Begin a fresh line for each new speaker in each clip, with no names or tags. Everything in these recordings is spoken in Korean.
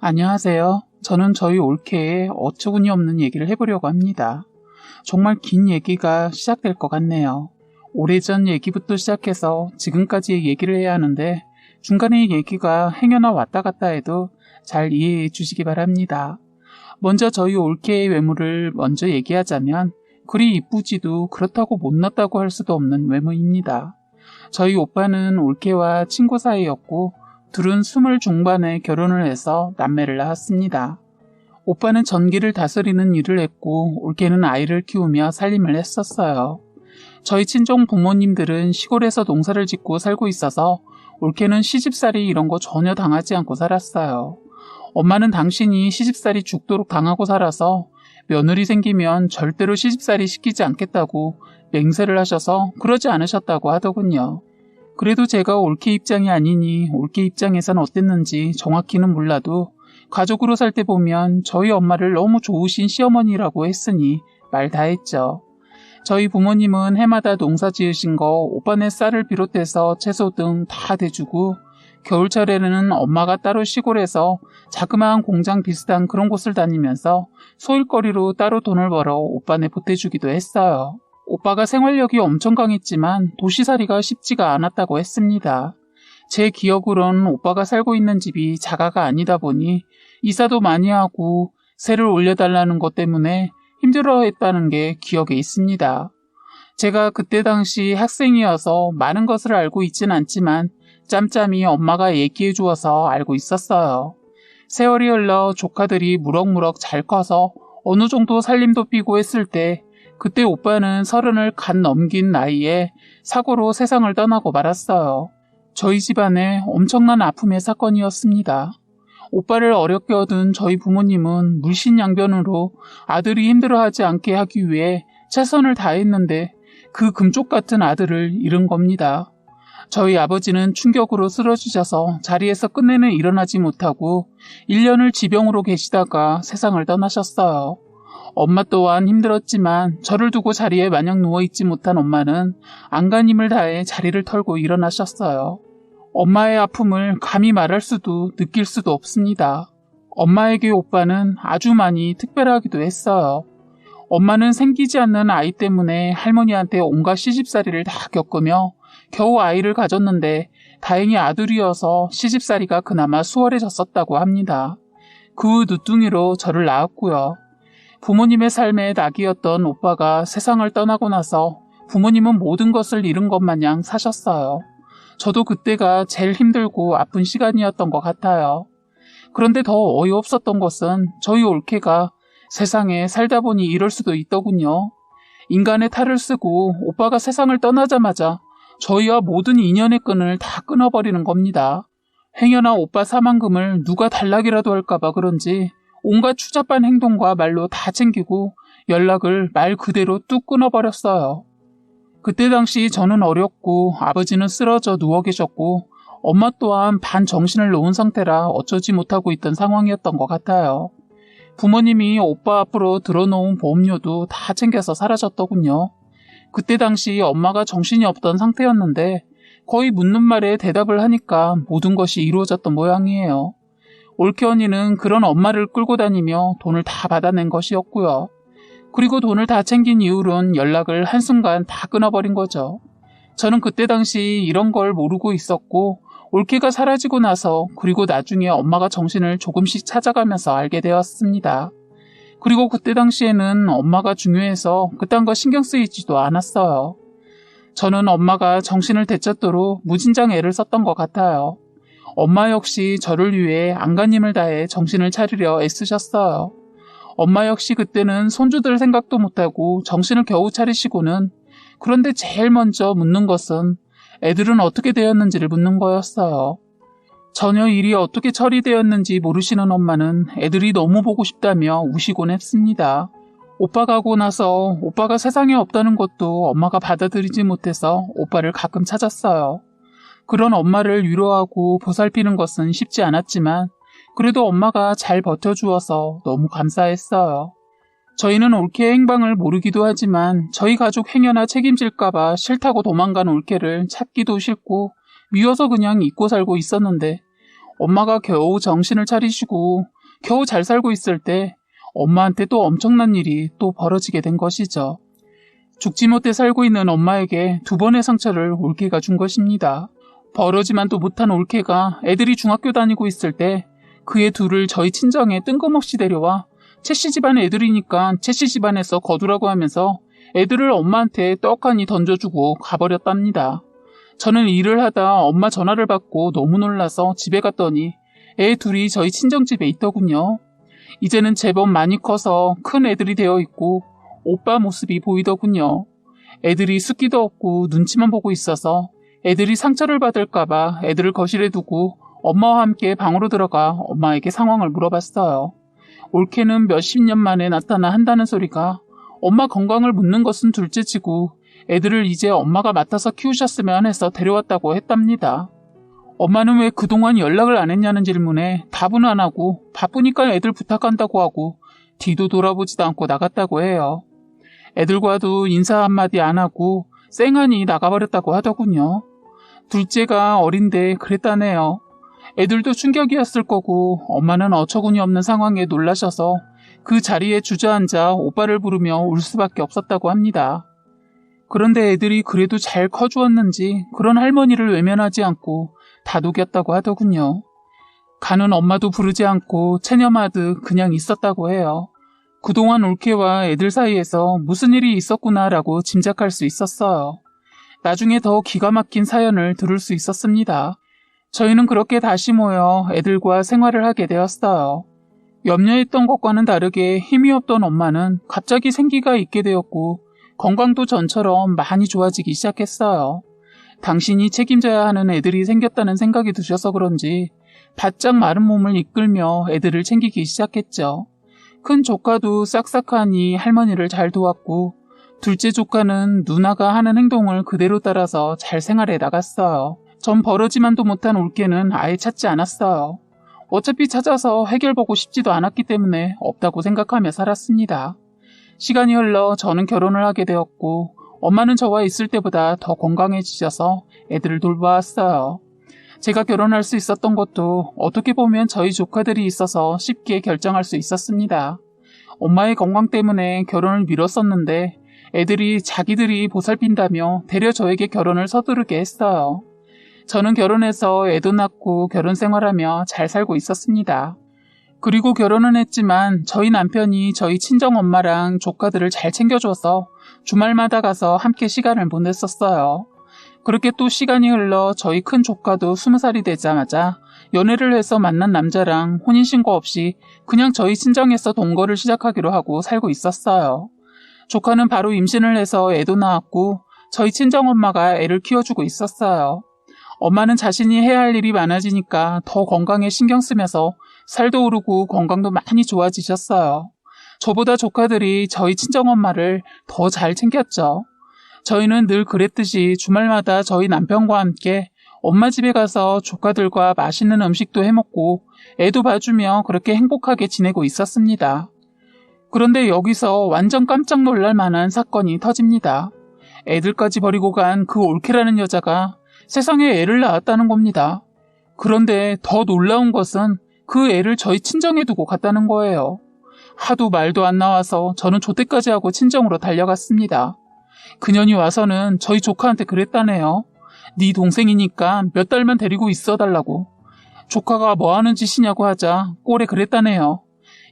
안녕하세요. 저는 저희 올케의 어처구니 없는 얘기를 해보려고 합니다. 정말 긴 얘기가 시작될 것 같네요. 오래전 얘기부터 시작해서 지금까지의 얘기를 해야 하는데 중간에 얘기가 행여나 왔다 갔다 해도 잘 이해해 주시기 바랍니다. 먼저 저희 올케의 외모를 먼저 얘기하자면 그리 이쁘지도 그렇다고 못났다고 할 수도 없는 외모입니다. 저희 오빠는 올케와 친구 사이였고 둘은 20 중반에 결혼을 해서 남매를 낳았습니다. 오빠는 전기를 다스리는 일을 했고 올케는 아이를 키우며 살림을 했었어요. 저희 친정 부모님들은 시골에서 농사를 짓고 살고 있어서 올케는 시집살이 이런 거 전혀 당하지 않고 살았어요. 엄마는 당신이 시집살이 죽도록 당하고 살아서 며느리 생기면 절대로 시집살이 시키지 않겠다고 맹세를 하셔서 그러지 않으셨다고 하더군요. 그래도 제가 올케 입장이 아니니 올케 입장에선 어땠는지 정확히는 몰라도 가족으로 살 때 보면 저희 엄마를 너무 좋으신 시어머니라고 했으니 말 다 했죠. 저희 부모님은 해마다 농사 지으신 거 오빠네 쌀을 비롯해서 채소 등 다 대주고 겨울철에는 엄마가 따로 시골에서 자그마한 공장 비슷한 그런 곳을 다니면서 소일거리로 따로 돈을 벌어 오빠네 보태주기도 했어요. 오빠가 생활력이 엄청 강했지만 도시살이가 쉽지가 않았다고 했습니다. 제 기억으론 오빠가 살고 있는 집이 자가가 아니다 보니 이사도 많이 하고 세를 올려달라는 것 때문에 힘들어했다는 게 기억에 있습니다. 제가 그때 당시 학생이어서 많은 것을 알고 있진 않지만 짬짬이 엄마가 얘기해 주어서 알고 있었어요. 세월이 흘러 조카들이 무럭무럭 잘 커서 어느 정도 살림도 삐고 했을 때 그때 오빠는 30을 갓 넘긴 나이에 사고로 세상을 떠나고 말았어요. 저희 집안에 엄청난 아픔의 사건이었습니다. 오빠를 어렵게 얻은 저희 부모님은 물신양변으로 아들이 힘들어하지 않게 하기 위해 최선을 다했는데 그 금쪽 같은 아들을 잃은 겁니다. 저희 아버지는 충격으로 쓰러지셔서 자리에서 끝내는 일어나지 못하고 1년을 지병으로 계시다가 세상을 떠나셨어요. 엄마 또한 힘들었지만 저를 두고 자리에 마냥 누워있지 못한 엄마는 안간힘을 다해 자리를 털고 일어나셨어요. 엄마의 아픔을 감히 말할 수도 느낄 수도 없습니다. 엄마에게 오빠는 아주 많이 특별하기도 했어요. 엄마는 생기지 않는 아이 때문에 할머니한테 온갖 시집살이를 다 겪으며 겨우 아이를 가졌는데 다행히 아들이어서 시집살이가 그나마 수월해졌었다고 합니다. 그 후 늦둥이로 저를 낳았고요. 부모님의 삶의 낙이었던 오빠가 세상을 떠나고 나서 부모님은 모든 것을 잃은 것 마냥 사셨어요. 저도 그때가 제일 힘들고 아픈 시간이었던 것 같아요. 그런데 더 어이없었던 것은 저희 올케가 세상에 살다 보니 이럴 수도 있더군요. 인간의 탈을 쓰고 오빠가 세상을 떠나자마자 저희와 모든 인연의 끈을 다 끊어버리는 겁니다. 행여나 오빠 사망금을 누가 달라기라도 할까봐 그런지 온갖 추잡한 행동과 말로 다 챙기고 연락을 말 그대로 뚝 끊어버렸어요. 그때 당시 저는 어렸고 아버지는 쓰러져 누워 계셨고 엄마 또한 반정신을 놓은 상태라 어쩌지 못하고 있던 상황이었던 것 같아요. 부모님이 오빠 앞으로 들어놓은 보험료도 다 챙겨서 사라졌더군요. 그때 당시 엄마가 정신이 없던 상태였는데 거의 묻는 말에 대답을 하니까 모든 것이 이루어졌던 모양이에요. 올케 언니는 그런 엄마를 끌고 다니며 돈을 다 받아낸 것이었고요. 그리고 돈을 다 챙긴 이후로는 연락을 한순간 다 끊어버린 거죠. 저는 그때 당시 이런 걸 모르고 있었고 올케가 사라지고 나서 그리고 나중에 엄마가 정신을 조금씩 찾아가면서 알게 되었습니다. 그리고 그때 당시에는 엄마가 중요해서 그딴 거 신경 쓰이지도 않았어요. 저는 엄마가 정신을 되찾도록 무진장 애를 썼던 것 같아요. 엄마 역시 저를 위해 안간힘을 다해 정신을 차리려 애쓰셨어요. 엄마 역시 그때는 손주들 생각도 못하고 정신을 겨우 차리시고는 그런데 제일 먼저 묻는 것은 애들은 어떻게 되었는지를 묻는 거였어요. 전혀 일이 어떻게 처리되었는지 모르시는 엄마는 애들이 너무 보고 싶다며 우시곤 했습니다. 오빠 가고 나서 오빠가 세상에 없다는 것도 엄마가 받아들이지 못해서 오빠를 가끔 찾았어요. 그런 엄마를 위로하고 보살피는 것은 쉽지 않았지만 그래도 엄마가 잘 버텨주어서 너무 감사했어요. 저희는 올케의 행방을 모르기도 하지만 저희 가족 행여나 책임질까봐 싫다고 도망간 올케를 찾기도 싫고 미워서 그냥 잊고 살고 있었는데 엄마가 겨우 정신을 차리시고 겨우 잘 살고 있을 때 엄마한테 또 엄청난 일이 또 벌어지게 된 것이죠. 죽지 못해 살고 있는 엄마에게 2번의 상처를 올케가 준 것입니다. 벌어지만도 못한 올케가 애들이 중학교 다니고 있을 때 그의 둘을 저희 친정에 뜬금없이 데려와 채씨 집안 애들이니까 채씨 집안에서 거두라고 하면서 애들을 엄마한테 떡하니 던져주고 가버렸답니다. 저는 일을 하다 엄마 전화를 받고 너무 놀라서 집에 갔더니 애 둘이 저희 친정집에 있더군요. 이제는 제법 많이 커서 큰 애들이 되어 있고 오빠 모습이 보이더군요. 애들이 숫기도 없고 눈치만 보고 있어서 애들이 상처를 받을까봐 애들을 거실에 두고 엄마와 함께 방으로 들어가 엄마에게 상황을 물어봤어요. 올케는 몇십 년 만에 나타나 한다는 소리가 엄마 건강을 묻는 것은 둘째치고 애들을 이제 엄마가 맡아서 키우셨으면 해서 데려왔다고 했답니다. 엄마는 왜 그동안 연락을 안 했냐는 질문에 답은 안 하고 바쁘니까 애들 부탁한다고 하고 뒤도 돌아보지도 않고 나갔다고 해요. 애들과도 인사 한마디 안 하고 쌩하니 나가버렸다고 하더군요. 둘째가 어린데 그랬다네요. 애들도 충격이었을 거고 엄마는 어처구니 없는 상황에 놀라셔서 그 자리에 주저앉아 오빠를 부르며 울 수밖에 없었다고 합니다. 그런데 애들이 그래도 잘 커주었는지 그런 할머니를 외면하지 않고 다독였다고 하더군요. 가는 엄마도 부르지 않고 체념하듯 그냥 있었다고 해요. 그동안 올케와 애들 사이에서 무슨 일이 있었구나라고 짐작할 수 있었어요. 나중에 더 기가 막힌 사연을 들을 수 있었습니다. 저희는 그렇게 다시 모여 애들과 생활을 하게 되었어요. 염려했던 것과는 다르게 힘이 없던 엄마는 갑자기 생기가 있게 되었고 건강도 전처럼 많이 좋아지기 시작했어요. 당신이 책임져야 하는 애들이 생겼다는 생각이 드셔서 그런지 바짝 마른 몸을 이끌며 애들을 챙기기 시작했죠. 큰 조카도 싹싹하니 할머니를 잘 도왔고 둘째 조카는 누나가 하는 행동을 그대로 따라서 잘 생활해 나갔어요. 전 벌어지만도 못한 올케는 아예 찾지 않았어요. 어차피 찾아서 해결보고 싶지도 않았기 때문에 없다고 생각하며 살았습니다. 시간이 흘러 저는 결혼을 하게 되었고 엄마는 저와 있을 때보다 더 건강해지셔서 애들을 돌봐왔어요. 제가 결혼할 수 있었던 것도 어떻게 보면 저희 조카들이 있어서 쉽게 결정할 수 있었습니다. 엄마의 건강 때문에 결혼을 미뤘었는데 애들이 자기들이 보살핀다며 되려 저에게 결혼을 서두르게 했어요. 저는 결혼해서 애도 낳고 결혼 생활하며 잘 살고 있었습니다. 그리고 결혼은 했지만 저희 남편이 저희 친정엄마랑 조카들을 잘 챙겨줘서 주말마다 가서 함께 시간을 보냈었어요. 그렇게 또 시간이 흘러 저희 큰 조카도 20살이 되자마자 연애를 해서 만난 남자랑 혼인신고 없이 그냥 저희 친정에서 동거를 시작하기로 하고 살고 있었어요. 조카는 바로 임신을 해서 애도 낳았고 저희 친정엄마가 애를 키워주고 있었어요. 엄마는 자신이 해야 할 일이 많아지니까 더 건강에 신경 쓰면서 살도 오르고 건강도 많이 좋아지셨어요. 저보다 조카들이 저희 친정엄마를 더 잘 챙겼죠. 저희는 늘 그랬듯이 주말마다 저희 남편과 함께 엄마 집에 가서 조카들과 맛있는 음식도 해먹고 애도 봐주며 그렇게 행복하게 지내고 있었습니다. 그런데 여기서 완전 깜짝 놀랄 만한 사건이 터집니다. 애들까지 버리고 간 그 올케라는 여자가 세상에 애를 낳았다는 겁니다. 그런데 더 놀라운 것은 그 애를 저희 친정에 두고 갔다는 거예요. 하도 말도 안 나와서 저는 조퇴까지 하고 친정으로 달려갔습니다. 그년이 와서는 저희 조카한테 그랬다네요. 네 동생이니까 몇 달만 데리고 있어달라고. 조카가 뭐하는 짓이냐고 하자 꼴에 그랬다네요.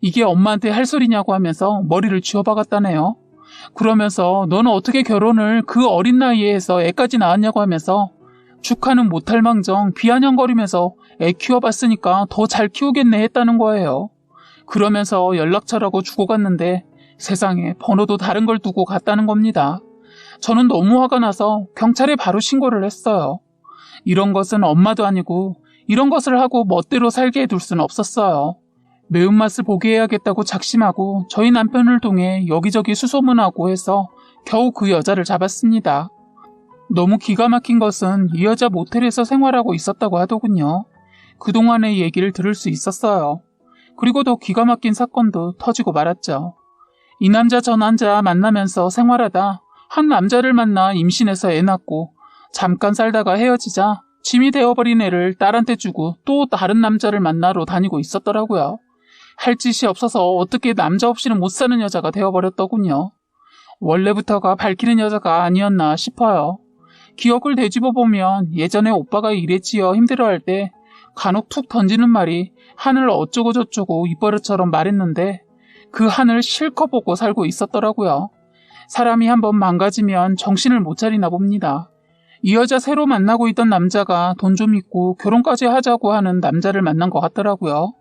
이게 엄마한테 할 소리냐고 하면서 머리를 쥐어박았다네요. 그러면서 너는 어떻게 결혼을 그 어린 나이에 해서 애까지 낳았냐고 하면서 축하는 못할 망정 비아냥거리면서 애 키워봤으니까 더 잘 키우겠네 했다는 거예요. 그러면서 연락처라고 주고 갔는데 세상에 번호도 다른 걸 두고 갔다는 겁니다. 저는 너무 화가 나서 경찰에 바로 신고를 했어요. 이런 것은 엄마도 아니고 이런 것을 하고 멋대로 살게 해둘 수는 없었어요. 매운맛을 보게 해야겠다고 작심하고 저희 남편을 통해 여기저기 수소문하고 해서 겨우 그 여자를 잡았습니다. 너무 기가 막힌 것은 이 여자 모텔에서 생활하고 있었다고 하더군요. 그동안의 얘기를 들을 수 있었어요. 그리고 더 기가 막힌 사건도 터지고 말았죠. 이 남자 저 남자 만나면서 생활하다 한 남자를 만나 임신해서 애 낳고 잠깐 살다가 헤어지자 짐이 되어버린 애를 딸한테 주고 또 다른 남자를 만나러 다니고 있었더라고요. 할 짓이 없어서 어떻게 남자 없이는 못 사는 여자가 되어버렸더군요. 원래부터가 밝히는 여자가 아니었나 싶어요. 기억을 되짚어보면 예전에 오빠가 일에 지어 힘들어할 때 간혹 툭 던지는 말이 하늘 어쩌고 저쩌고 입버릇처럼 말했는데 그 하늘 실컷 보고 살고 있었더라고요. 사람이 한번 망가지면 정신을 못 차리나 봅니다. 이 여자 새로 만나고 있던 남자가 돈 좀 있고 결혼까지 하자고 하는 남자를 만난 것 같더라고요.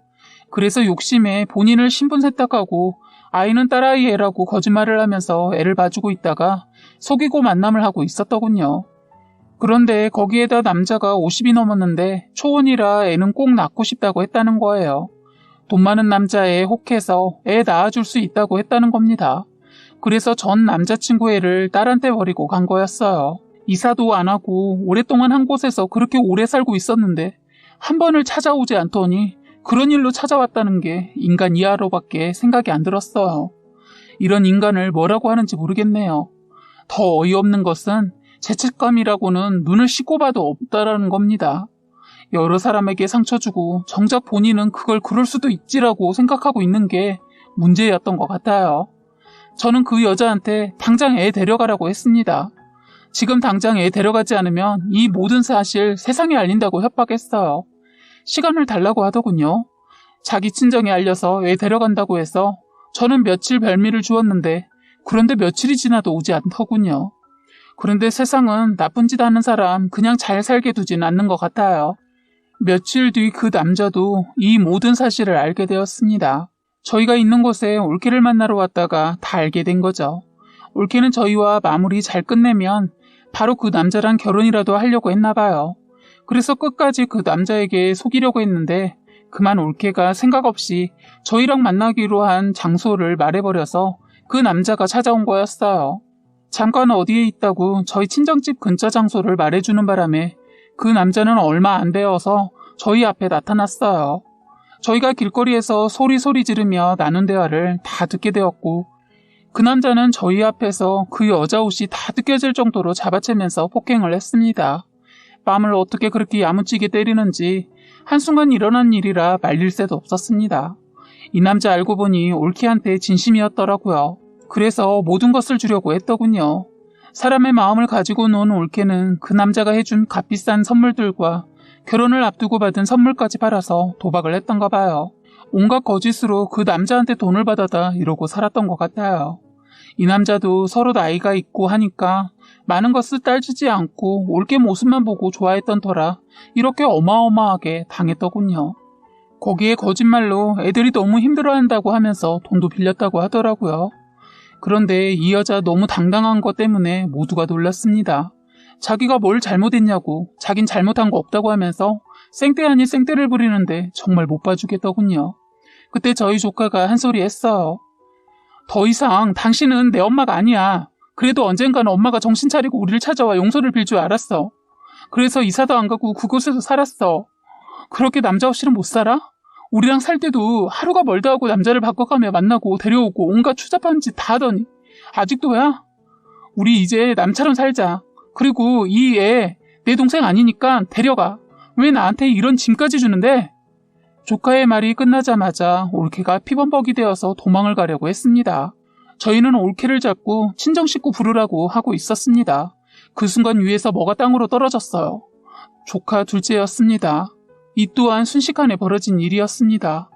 그래서 욕심에 본인을 신분 세탁하고 아이는 딸아이 애라고 거짓말을 하면서 애를 봐주고 있다가 속이고 만남을 하고 있었더군요. 그런데 거기에다 남자가 50이 넘었는데 초혼이라 애는 꼭 낳고 싶다고 했다는 거예요. 돈 많은 남자에 혹해서 애 낳아줄 수 있다고 했다는 겁니다. 그래서 전 남자친구 애를 딸한테 버리고 간 거였어요. 이사도 안 하고 오랫동안 한 곳에서 그렇게 오래 살고 있었는데 한 번을 찾아오지 않더니 그런 일로 찾아왔다는 게 인간 이하로밖에 생각이 안 들었어요. 이런 인간을 뭐라고 하는지 모르겠네요. 더 어이없는 것은 죄책감이라고는 눈을 씻고 봐도 없다라는 겁니다. 여러 사람에게 상처 주고 정작 본인은 그걸 그럴 수도 있지라고 생각하고 있는 게 문제였던 것 같아요. 저는 그 여자한테 당장 애 데려가라고 했습니다. 지금 당장 애 데려가지 않으면 이 모든 사실 세상에 알린다고 협박했어요. 시간을 달라고 하더군요. 자기 친정에 알려서 애 데려간다고 해서 저는 며칠 별미를 주었는데 그런데 며칠이 지나도 오지 않더군요. 그런데 세상은 나쁜 짓 하는 사람 그냥 잘 살게 두진 않는 것 같아요. 며칠 뒤 그 남자도 이 모든 사실을 알게 되었습니다. 저희가 있는 곳에 올케를 만나러 왔다가 다 알게 된 거죠. 올케는 저희와 마무리 잘 끝내면 바로 그 남자랑 결혼이라도 하려고 했나 봐요. 그래서 끝까지 그 남자에게 속이려고 했는데 그만 올케가 생각 없이 저희랑 만나기로 한 장소를 말해버려서 그 남자가 찾아온 거였어요. 잠깐 어디에 있다고 저희 친정집 근처 장소를 말해주는 바람에 그 남자는 얼마 안 되어서 저희 앞에 나타났어요. 저희가 길거리에서 소리 지르며 나눈 대화를 다 듣게 되었고 그 남자는 저희 앞에서 그 여자 옷이 다 뜯겨질 정도로 잡아채면서 폭행을 했습니다. 뺨을 어떻게 그렇게 야무지게 때리는지 한순간 일어난 일이라 말릴 새도 없었습니다. 이 남자 알고 보니 올케한테 진심이었더라고요. 그래서 모든 것을 주려고 했더군요. 사람의 마음을 가지고 논 올케는 그 남자가 해준 값비싼 선물들과 결혼을 앞두고 받은 선물까지 팔아서 도박을 했던가 봐요. 온갖 거짓으로 그 남자한테 돈을 받아다 이러고 살았던 것 같아요. 이 남자도 서로 나이가 있고 하니까 많은 것을 따지지 않고 올케 모습만 보고 좋아했던 터라 이렇게 어마어마하게 당했더군요. 거기에 거짓말로 애들이 너무 힘들어한다고 하면서 돈도 빌렸다고 하더라고요. 그런데 이 여자 너무 당당한 것 때문에 모두가 놀랐습니다. 자기가 뭘 잘못했냐고 자긴 잘못한 거 없다고 하면서 생떼 아닌 생떼를 부리는데 정말 못 봐주겠더군요. 그때 저희 조카가 한 소리 했어요. 더 이상 당신은 내 엄마가 아니야. 그래도 언젠가는 엄마가 정신 차리고 우리를 찾아와 용서를 빌 줄 알았어. 그래서 이사도 안 가고 그곳에서 살았어. 그렇게 남자 없이는 못 살아? 우리랑 살 때도 하루가 멀다 하고 남자를 바꿔가며 만나고 데려오고 온갖 추잡한 짓 다 하더니 아직도야? 우리 이제 남처럼 살자. 그리고 이 애 내 동생 아니니까 데려가. 왜 나한테 이런 짐까지 주는데? 조카의 말이 끝나자마자 올케가 피범벅이 되어서 도망을 가려고 했습니다. 저희는 올케를 잡고 친정 식구 부르라고 하고 있었습니다. 그 순간 위에서 뭐가 땅으로 떨어졌어요. 조카 둘째였습니다. 이 또한 순식간에 벌어진 일이었습니다.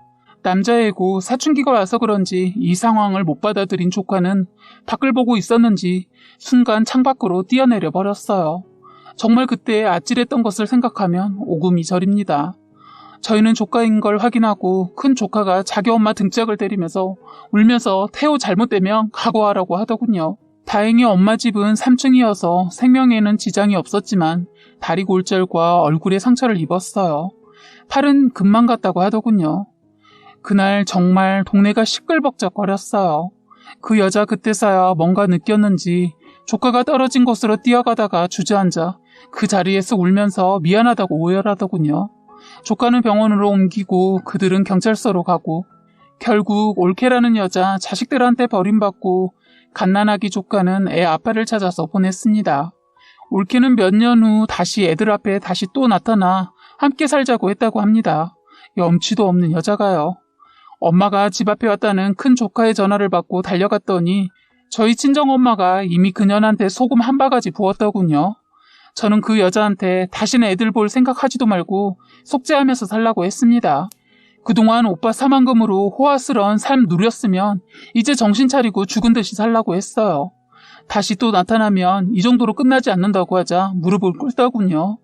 남자애고 사춘기가 와서 그런지 이 상황을 못 받아들인 조카는 밖을 보고 있었는지 순간 창밖으로 뛰어내려 버렸어요. 정말 그때 아찔했던 것을 생각하면 오금이 저립니다. 저희는 조카인 걸 확인하고 큰 조카가 자기 엄마 등짝을 때리면서 울면서 태호 잘못되면 각오하라고 하더군요. 다행히 엄마 집은 3층이어서 생명에는 지장이 없었지만 다리 골절과 얼굴에 상처를 입었어요. 팔은 금방 갔다고 하더군요. 그날 정말 동네가 시끌벅적거렸어요. 그 여자 그때서야 뭔가 느꼈는지 조카가 떨어진 곳으로 뛰어가다가 주저앉아 그 자리에서 울면서 미안하다고 오열하더군요. 조카는 병원으로 옮기고 그들은 경찰서로 가고 결국 올케라는 여자 자식들한테 버림받고 갓난아기 조카는 애 아빠를 찾아서 보냈습니다. 올케는 몇 년 후 다시 애들 앞에 다시 또 나타나 함께 살자고 했다고 합니다. 염치도 없는 여자가요. 엄마가 집 앞에 왔다는 큰 조카의 전화를 받고 달려갔더니 저희 친정엄마가 이미 그년한테 소금 한 바가지 부었더군요. 저는 그 여자한테 다시는 애들 볼 생각하지도 말고 속죄하면서 살라고 했습니다. 그동안 오빠 사망금으로 호화스러운 삶 누렸으면 이제 정신 차리고 죽은 듯이 살라고 했어요. 다시 또 나타나면 이 정도로 끝나지 않는다고 하자 무릎을 꿇더군요.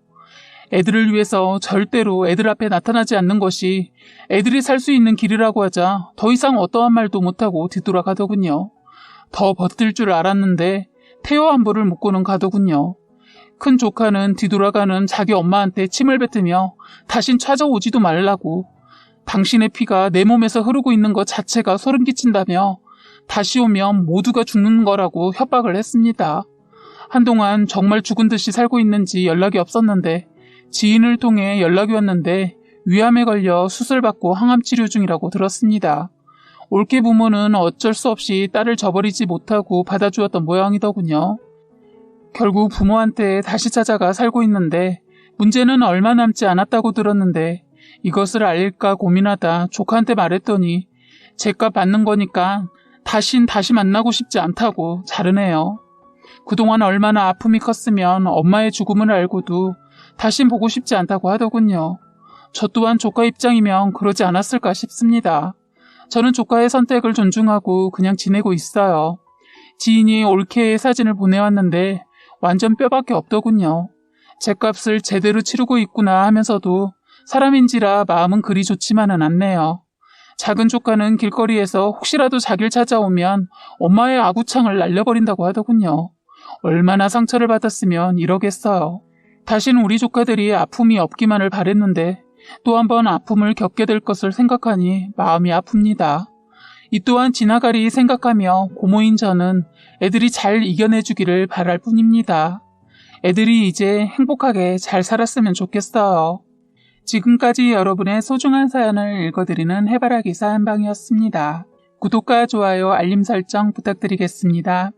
애들을 위해서 절대로 애들 앞에 나타나지 않는 것이 애들이 살 수 있는 길이라고 하자 더 이상 어떠한 말도 못하고 뒤돌아가더군요. 더 버틸 줄 알았는데 태어 안부를 묻고는 가더군요. 큰 조카는 뒤돌아가는 자기 엄마한테 침을 뱉으며 다신 찾아오지도 말라고, 당신의 피가 내 몸에서 흐르고 있는 것 자체가 소름 끼친다며 다시 오면 모두가 죽는 거라고 협박을 했습니다. 한동안 정말 죽은 듯이 살고 있는지 연락이 없었는데 지인을 통해 연락이 왔는데 위암에 걸려 수술받고 항암치료 중이라고 들었습니다. 올케 부모는 어쩔 수 없이 딸을 저버리지 못하고 받아주었던 모양이더군요. 결국 부모한테 다시 찾아가 살고 있는데 문제는 얼마 남지 않았다고 들었는데 이것을 알릴까 고민하다 조카한테 말했더니 제값 받는 거니까 다시 만나고 싶지 않다고 자르네요. 그동안 얼마나 아픔이 컸으면 엄마의 죽음을 알고도 다신 보고 싶지 않다고 하더군요. 저 또한 조카 입장이면 그러지 않았을까 싶습니다. 저는 조카의 선택을 존중하고 그냥 지내고 있어요. 지인이 올케의 사진을 보내왔는데 완전 뼈밖에 없더군요. 죗값을 제대로 치르고 있구나 하면서도 사람인지라 마음은 그리 좋지만은 않네요. 작은 조카는 길거리에서 혹시라도 자기를 찾아오면 엄마의 아구창을 날려버린다고 하더군요. 얼마나 상처를 받았으면 이러겠어요. 다시는 우리 조카들이 아픔이 없기만을 바랬는데 또 한 번 아픔을 겪게 될 것을 생각하니 마음이 아픕니다. 이 또한 지나가리 생각하며 고모인 저는 애들이 잘 이겨내주기를 바랄 뿐입니다. 애들이 이제 행복하게 잘 살았으면 좋겠어요. 지금까지 여러분의 소중한 사연을 읽어드리는 해바라기 사연방이었습니다. 구독과 좋아요, 알림 설정 부탁드리겠습니다.